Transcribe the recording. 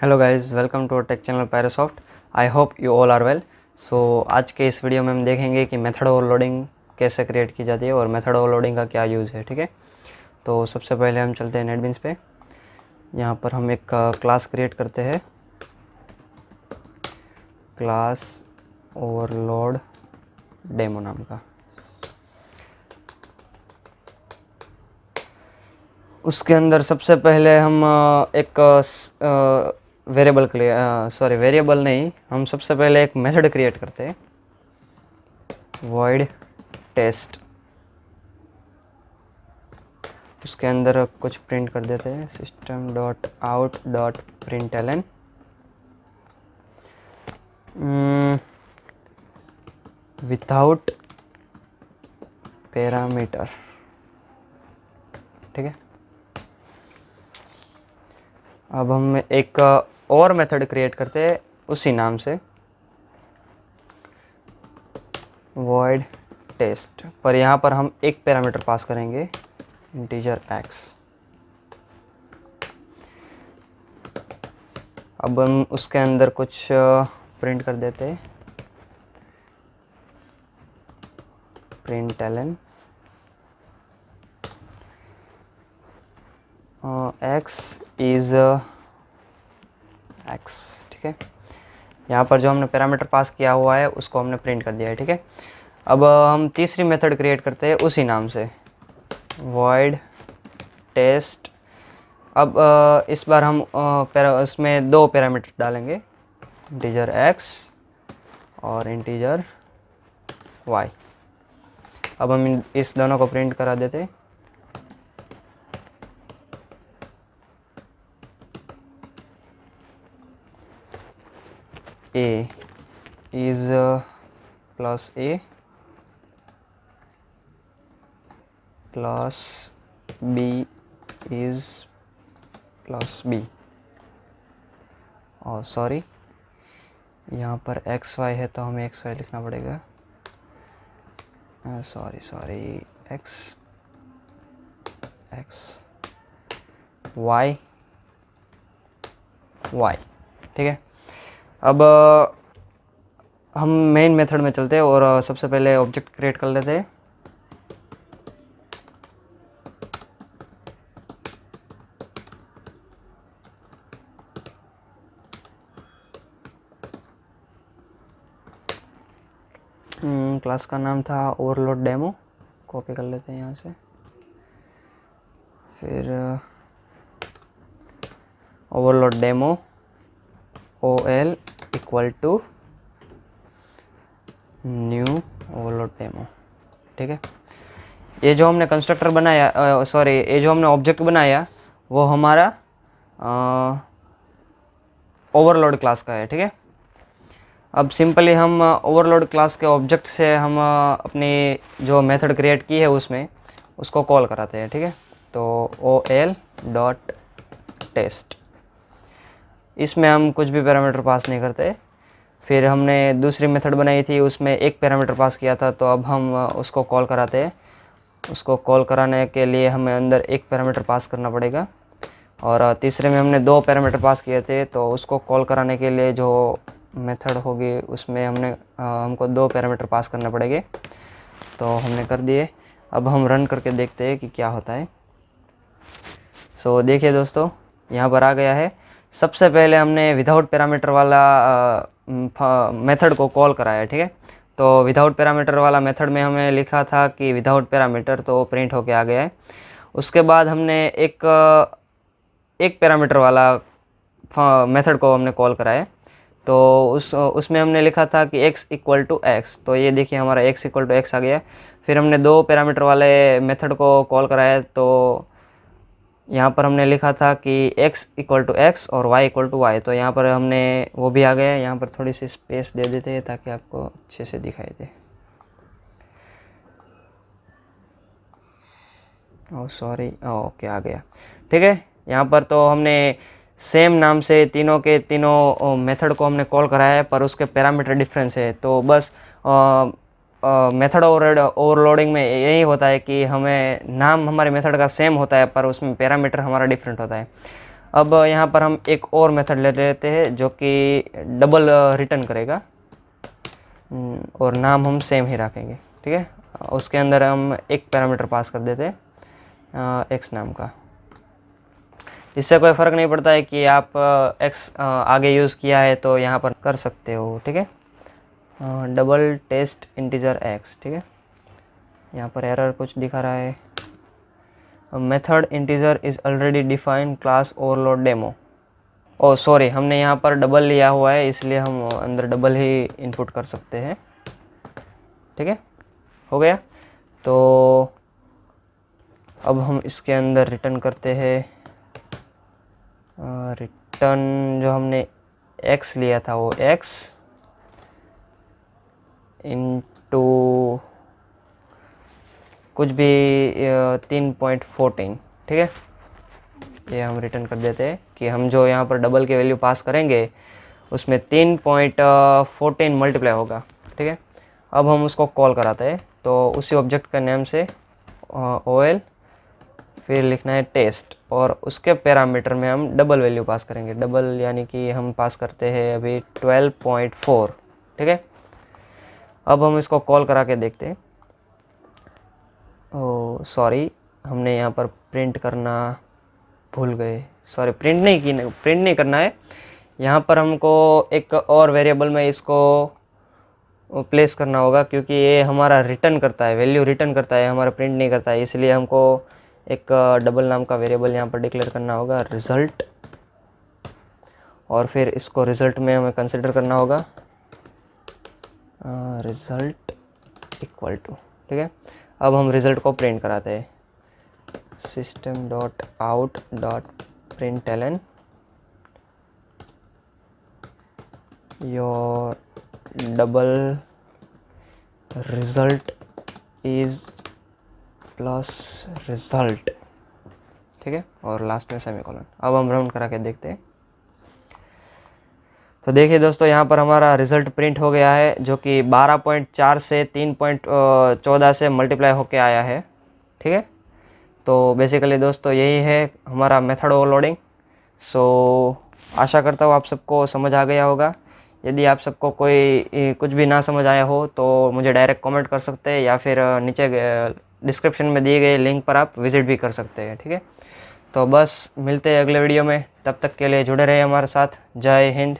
Hello guys, welcome to tech channel Parasoft. I hope you all are well. So आज के इस video में हम देखेंगे कि मेथड ओवरलोडिंग कैसे क्रिएट की जाती है और मेथड ओवरलोडिंग का क्या यूज़ है। ठीक है, तो सबसे पहले हम चलते हैं नेटबीन्स पे। यहाँ पर हम एक क्लास क्रिएट करते हैं, क्लास ओवरलोड डेमो नाम का। उसके अंदर सबसे पहले हम एक वेरिएबल नहीं, हम सबसे पहले एक मेथड क्रिएट करते हैं, void टेस्ट। उसके अंदर कुछ प्रिंट कर देते हैं, system.out.println विदाउट पैरामीटर। ठीक है, अब हम एक और मेथड क्रिएट करते हैं उसी नाम से, void टेस्ट, पर यहाँ पर हम एक पैरामीटर पास करेंगे, इंटीजर x। अब हम उसके अंदर कुछ प्रिंट कर देते हैं, println x इज x। ठीक है, यहाँ पर जो हमने पैरामीटर पास किया हुआ है उसको हमने प्रिंट कर दिया है। ठीक है, अब हम तीसरी मेथड क्रिएट करते हैं उसी नाम से, void टेस्ट। अब इस बार हम उसमें दो पैरामीटर डालेंगे, इंटीजर x और इंटीजर y। अब हम इस दोनों को प्रिंट करा देते, a is plus a plus b is plus b। और सॉरी, यहाँ पर एक्स वाई है तो हमें एक्स वाई लिखना पड़ेगा। Sorry x y y. ठीक है, अब हम मेन मेथड में चलते हैं और सबसे पहले ऑब्जेक्ट क्रिएट कर लेते हैं। क्लास का नाम था ओवरलोड डेमो, कॉपी कर लेते हैं यहाँ से। फिर overload demo OL equal to new overload demo. ठीक है, ये जो हमने कंस्ट्रक्टर बनाया, ये जो हमने ऑब्जेक्ट बनाया वो हमारा ओवरलोड क्लास का है। ठीक है, अब सिंपली हम ओवरलोड क्लास के ऑब्जेक्ट से हम अपनी जो मेथड क्रिएट की है उसमें उसको कॉल कराते हैं। ठीक है, तो OL डॉट टेस्ट, इसमें हम कुछ भी पैरामीटर पास नहीं करते। फिर हमने दूसरी मेथड बनाई थी, उसमें एक पैरामीटर पास किया था, तो अब हम उसको कॉल कराते हैं। उसको कॉल कराने के लिए हमें अंदर एक पैरामीटर पास करना पड़ेगा, और तीसरे में हमने दो पैरामीटर पास किए थे, तो उसको कॉल कराने के लिए जो मेथड होगी उसमें हमको दो पैरामीटर पास करने पड़ेंगे। तो हमने कर दिए। अब हम रन करके देखते हैं कि क्या होता है। सो देखिए दोस्तों, यहाँ पर आ गया है। सबसे पहले हमने विदाउट पैरामीटर वाला मेथड को कॉल कराया। ठीक है, तो विदाउट पैरामीटर वाला मेथड में हमें लिखा था कि विदाउट पैरामीटर, तो प्रिंट होके आ गया है। उसके बाद हमने एक पैरामीटर वाला मेथड को हमने कॉल कराया, तो उसमें हमने लिखा था कि x इक्वल टू एक्स, तो ये देखिए हमारा x इक्वल टू एक्स आ गया। फिर हमने दो पैरामीटर वाले मेथड को कॉल कराया, तो यहाँ पर हमने लिखा था कि x इक्वल टू एक्स और y इक्वल टू वाई, तो यहाँ पर हमने वो भी आ गया। यहाँ पर थोड़ी सी स्पेस दे देते हैं ताकि आपको अच्छे से दिखाई दे। ओह सॉरी, ओके आ गया। ठीक है, यहाँ पर तो हमने सेम नाम से तीनों के तीनों मेथड को हमने कॉल कराया है, पर उसके पैरामीटर डिफरेंस है। तो बस मेथड ओवरलोडिंग में यही होता है कि हमें नाम हमारे मेथड का सेम होता है, पर उसमें पैरामीटर हमारा डिफरेंट होता है। अब यहाँ पर हम एक और मेथड ले लेते हैं जो कि डबल रिटर्न करेगा, और नाम हम सेम ही रखेंगे, ठीक है। उसके अंदर हम एक पैरामीटर पास कर देते हैं एक्स नाम का। इससे कोई फ़र्क नहीं पड़ता है कि आप एक्स आगे यूज़ किया है तो यहाँ पर कर सकते हो, ठीक है। डबल टेस्ट इंटीजर एक्स, ठीक है। यहाँ पर एरर कुछ दिखा रहा है, method integer is already defined class overload demo. Oh sorry, हमने यहाँ पर डबल लिया हुआ है, इसलिए हम अंदर डबल ही इनपुट कर सकते हैं, ठीक है। हो गया। तो अब हम इसके अंदर रिटर्न करते हैं, रिटर्न जो हमने x लिया था वो x इंटू कुछ भी 3.14, ठीक है। ये हम रिटर्न कर देते हैं कि हम जो यहाँ पर डबल की वैल्यू पास करेंगे उसमें 3.14 मल्टीप्लाई होगा, ठीक है। अब हम उसको कॉल कराते हैं, तो उसी ऑब्जेक्ट का नेम से OL, फिर लिखना है टेस्ट, और उसके पैरामीटर में हम डबल वैल्यू पास करेंगे। डबल यानी कि हम पास करते हैं अभी 12.4, ठीक है। अब हम इसको कॉल करा के देखते हैं। ओ सॉरी, हमने यहाँ पर प्रिंट करना भूल गए। सॉरी, प्रिंट नहीं करना है। यहाँ पर हमको एक और वेरिएबल में इसको प्लेस करना होगा, क्योंकि ये हमारा रिटर्न करता है, वैल्यू रिटर्न करता है, हमारा प्रिंट नहीं करता है। इसलिए हमको एक डबल नाम का वेरिएबल यहाँ पर डिक्लेयर करना होगा, रिज़ल्ट, और फिर इसको रिज़ल्ट में हमें कंसिडर करना होगा रिज़ल्ट इक्वल टू, ठीक है। अब हम रिज़ल्ट को प्रिंट कराते हैं, system dot out dot println your double result is plus result, ठीक है, और लास्ट में सेमीकोलन। अब हम राउंड करा के देखते हैं। तो देखिए दोस्तों, यहाँ पर हमारा रिज़ल्ट प्रिंट हो गया है, जो कि 12.4 से 3.14 से मल्टीप्लाई होके आया है, ठीक है। तो बेसिकली दोस्तों यही है हमारा मेथड ओवरलोडिंग। सो आशा करता हूँ आप सबको समझ आ गया होगा। यदि आप सबको कोई कुछ भी ना समझ आया हो तो मुझे डायरेक्ट कमेंट कर सकते हैं, या फिर नीचे डिस्क्रिप्शन में दिए गए लिंक पर आप विज़िट भी कर सकते हैं, ठीक है। तो बस मिलते हैं अगले वीडियो में, तब तक के लिए जुड़े रहे हमारे साथ। जय हिंद।